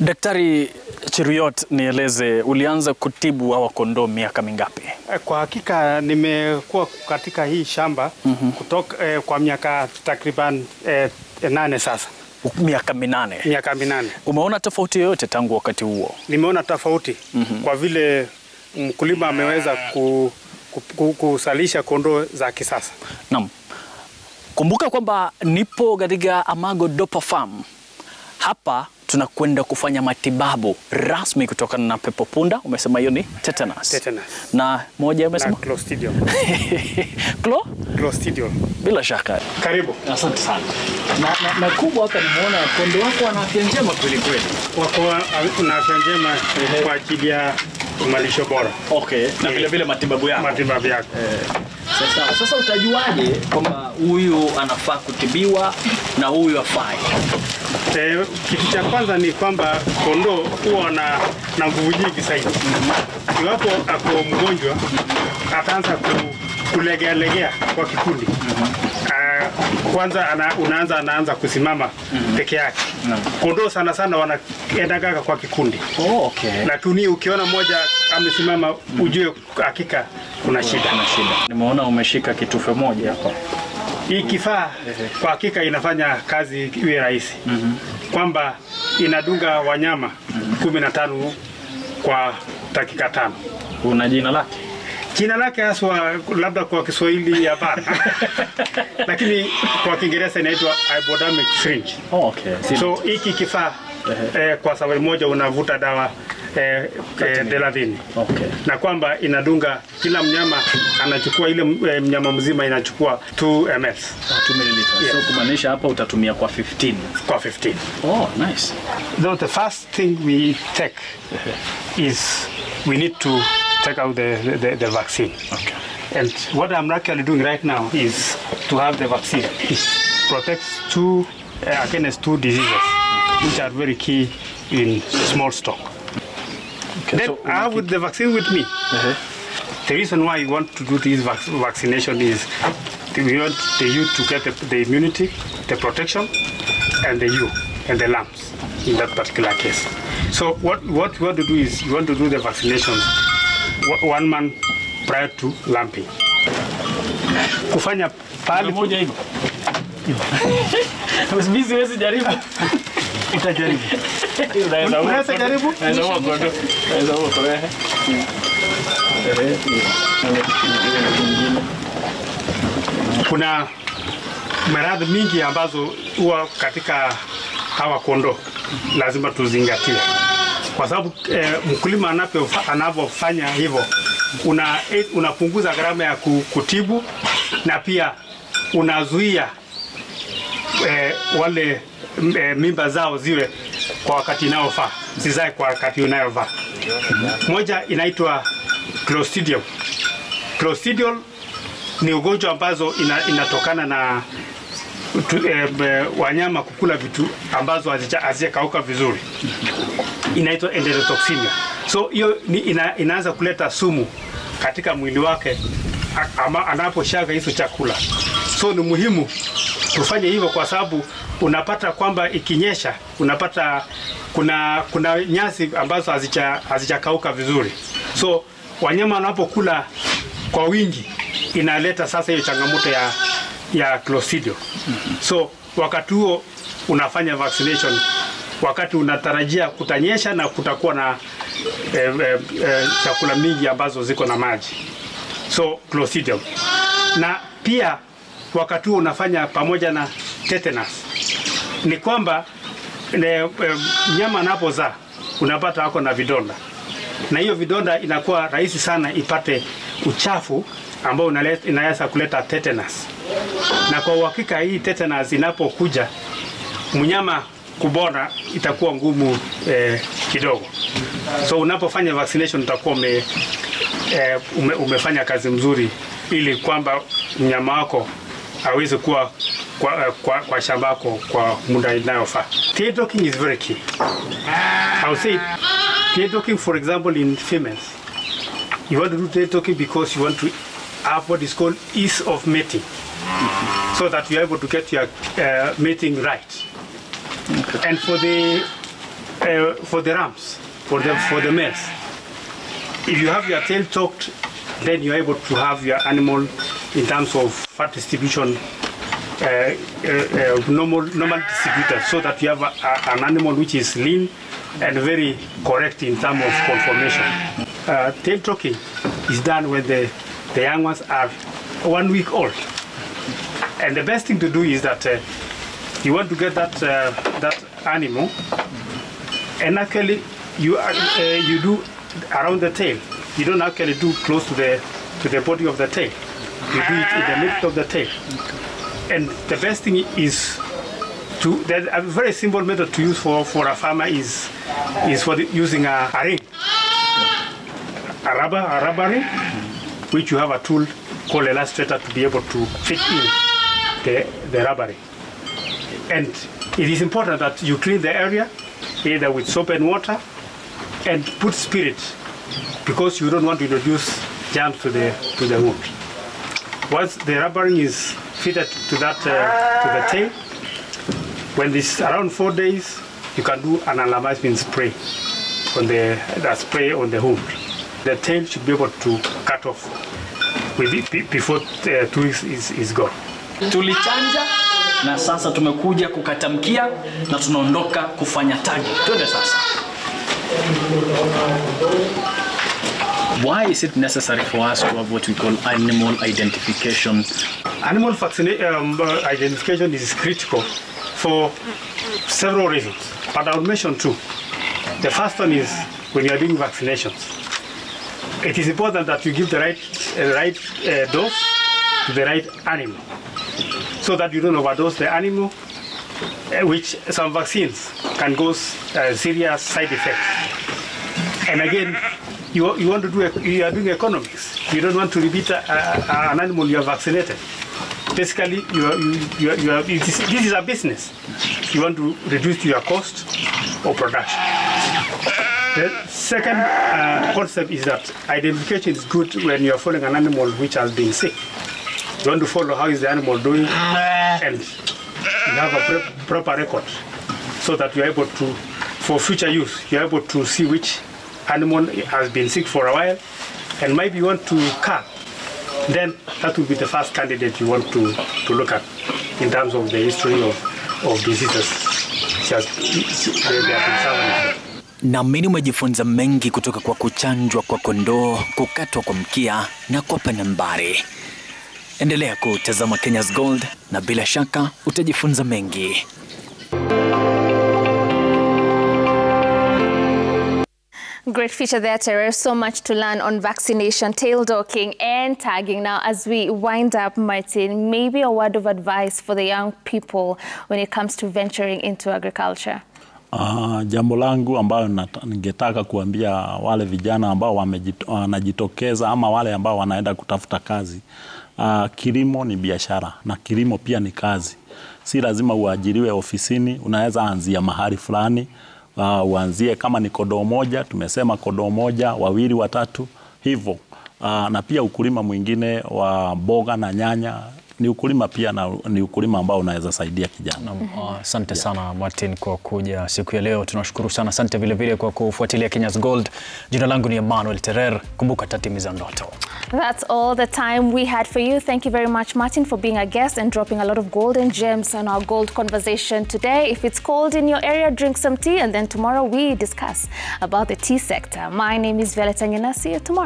Daktari Cheruiyot, nieleze, ulianza kutibu hawa kondoo miaka mingapi? Kwa hakika nimekuwa katika hii shamba kutoka kwa miaka takriban 8 sasa. Miaka 8? Miaka 8. Umeona tofauti yoyote tangu wakati huo? Nimeona tofauti kwa vile mkulima ameweza kusalisha kondoo za kisasa. Naam. Kumbuka kwamba nipo katika Amago Dorper Farm. Hapa tunakwenda kufanya matibabu rasmi kutokana na pepo punda. Umesema hiyo ni tetanus. Tetanus. Na moja umesema? Na clostridium. Clostridium. Bila shaka. Karibu. Asante sana. Na kubwa hapa nimeona kondoo wako wana afya njema kweli kweli. Wako na afya njema kwa ajili ya malisho bora. Okay. Na vile vile matibabu yako. Matibabu yako. Sasa utajuaje kwamba huyu anafaa kutibiwa na huyu hafai? Kitu cha kwanza ni kwamba kondoo huwa na nguvu nyingi zaidi. Iwapo ako mgonjwa ataanza kulegea kwa kikundi. Kwanza anaanza kusimama peke yake. Kondoo sana wanaenda kwa kikundi. Oh, okay. Lakini ukiona mmoja amesimama ujue hakika kuna shida. Nimeona umeshika kitufe moja hapa. Hii kifaa kwa hakika inafanya kazi iwe rahisi. Kwamba inadunga wanyama 15 kwa dakika 5. Una jina lake? Jina lake haswa labda kwa Kiswahili hapana. Lakini kwa Kiingereza inaitwa hypodermic syringe. Oh, okay. So hiki kifaa kwa sababu moja unavuta dawa 30. Okay. Na kwamba inadunga kila mnyama anachukua ile mnyama mzima inachukua 2 ml. 2 ml. Yeah. So kumaanisha hapa utatumia kwa 15. Kwa 15. Oh, nice. So the first thing we take is we need to take out the vaccine. Okay. And what I'm actually doing right now is to have the vaccine. It protects against 2 diseases, which are very key in small stock. Okay, then so I have the vaccine with me. The reason why we want to do this vaccination is we want the youth to get the immunity, the protection, and the ewe and the lambs in that particular case. So what we want to do is you want to do the vaccinations 1 month prior to lambing. Kufanya pale moja hivyo. Mimi siwezi jaribu. Utajaribu. Unaweza jaribu? Kuna maradhi mingi ambazo huwa katika hawa kondoo lazima tuzingatie. Kwa sababu mkulima anapofanya hivyo unapunguza gharama ya kutibu na pia unazuia wale mimba zao ziwe kwa wakati unaofaa, zizae kwa wakati unaofaa. Moja inaitwa clostridium. Clostridium ni ugonjwa ambazo inatokana na wanyama kukula vitu ambazo hazijakauka vizuri. Inaitwa enterotoxemia. So hiyo inaanza kuleta sumu katika mwili wake anaposhaga hizo chakula. So ni muhimu tufanye hivyo kwa sababu unapata kwamba ikinyesha unapata kuna nyasi ambazo hazijakauka vizuri. So wanyama wanapokula kwa wingi inaleta sasa hiyo changamoto ya clostridium. So wakati huo unafanya vaccination wakati unatarajia kutanyesha na kutakuwa na chakula mingi ambazo ziko na maji. So clostridium. Na pia wakati huo unafanya pamoja na tetanus. Ni kwamba mnyama anapozaa unapata wako na vidonda. Na hiyo vidonda inakuwa rahisi sana ipate uchafu ambao inaweza kuleta tetanus. Na kwa uhakika hii tetanus inapokuja mnyama kubona itakuwa ngumu kidogo. So unapofanya vaccination utakuwa umefanya kazi mzuri ili kwamba mnyama wako aweze kuwa kwa shamba yako kwa muda inayofaa. Tail docking is very key. I would say tail docking, for example, in females. You want to do tail docking because you want to have what is called ease of mating. So that you are able to get your mating right. Okay. And for the for the rams, for the males. If you have your tail chalked, then you're able to have your animal in terms of fat distribution, normal distributed, so that you have an animal which is lean and very correct in terms of conformation. Tail chalking is done when the young ones are 1 week old. And the best thing to do is that you want to get that animal, and actually you do around the tail. You don't actually do close to the body of the tail. You do it in the middle of the tail. And the best thing is there's a very simple method to use for a farmer is using a ring, a rubber ring, which you have a tool called illustrator to be able to fit in the rubber ring. And it is important that you clean the area either with soap and water and put spirit, because you don't want to introduce germs to the wound. Once the rubber ring is fitted to the tail, when it's around 4 days, you can do an alarmizing spray on the wound. The tail should be able to cut off before 2 weeks is gone. Tulichanja na sasa tumekuja kukata mkia na tunaondoka kufanya tagi. Twende sasa. Why is it necessary for us to have what we call animal identification? Animal identification is critical for several reasons, but I'll mention two. The first one is when you are doing vaccinations. It is important that you give the right dose to the right animal, so that you don't overdose the animal, which some vaccines can cause serious side effects. And again, you are doing economics. You don't want to repeat an animal you are vaccinated. Basically, this is a business. You want to reduce your cost of production. The second concept is that identification is good when you are following an animal which has been sick. You want to follow how is the animal doing, and you have a proper record, so that you are able to, for future use, you are able to see which animal has been sick for a while, and maybe you want to cull. Then that will be the first candidate you want to look at in terms of the history of diseases they have been suffering. Naamini umejifunza mengi kutoka kwa kuchanjwa kwa kondoo, kukatwa kwa mkia na kuwapa nambari. Endelea kutazama Kenya's Gold na bila shaka utajifunza mengi. Great feature there, Terry. So much to learn on vaccination, tail docking and tagging. Now, as we wind up, Martin, maybe a word of advice for the young people when it comes to venturing into agriculture. Jambo langu ambayo ningetaka kuambia wale vijana ambao wanajitokeza ama wale ambao wanaenda kutafuta kazi. Kilimo ni biashara na kilimo pia ni kazi. Si lazima uajiriwe ofisini, unaweza anzia mahali fulani. Uanzie kama ni kondoo moja, tumesema kondoo moja, wawili, watatu, hivyo. Na pia ukulima mwingine wa mboga na nyanya ni ukulima pia, na ni ukulima ambao unaweza saidia kijana. Asante sana Martin kwa kuja siku ya leo. Tunashukuru sana. Asante vile vile kwa kufuatilia Kenya's Gold. Jina langu ni Emmanuel Terer. Kumbuka tatimiza ndoto. That's all the time we had for you. Thank you very much, Martin, for being a guest and dropping a lot of golden gems on our gold conversation today. If it's cold in your area, drink some tea, and then tomorrow we discuss about the tea sector. My name is Violeta Ngina. See you tomorrow.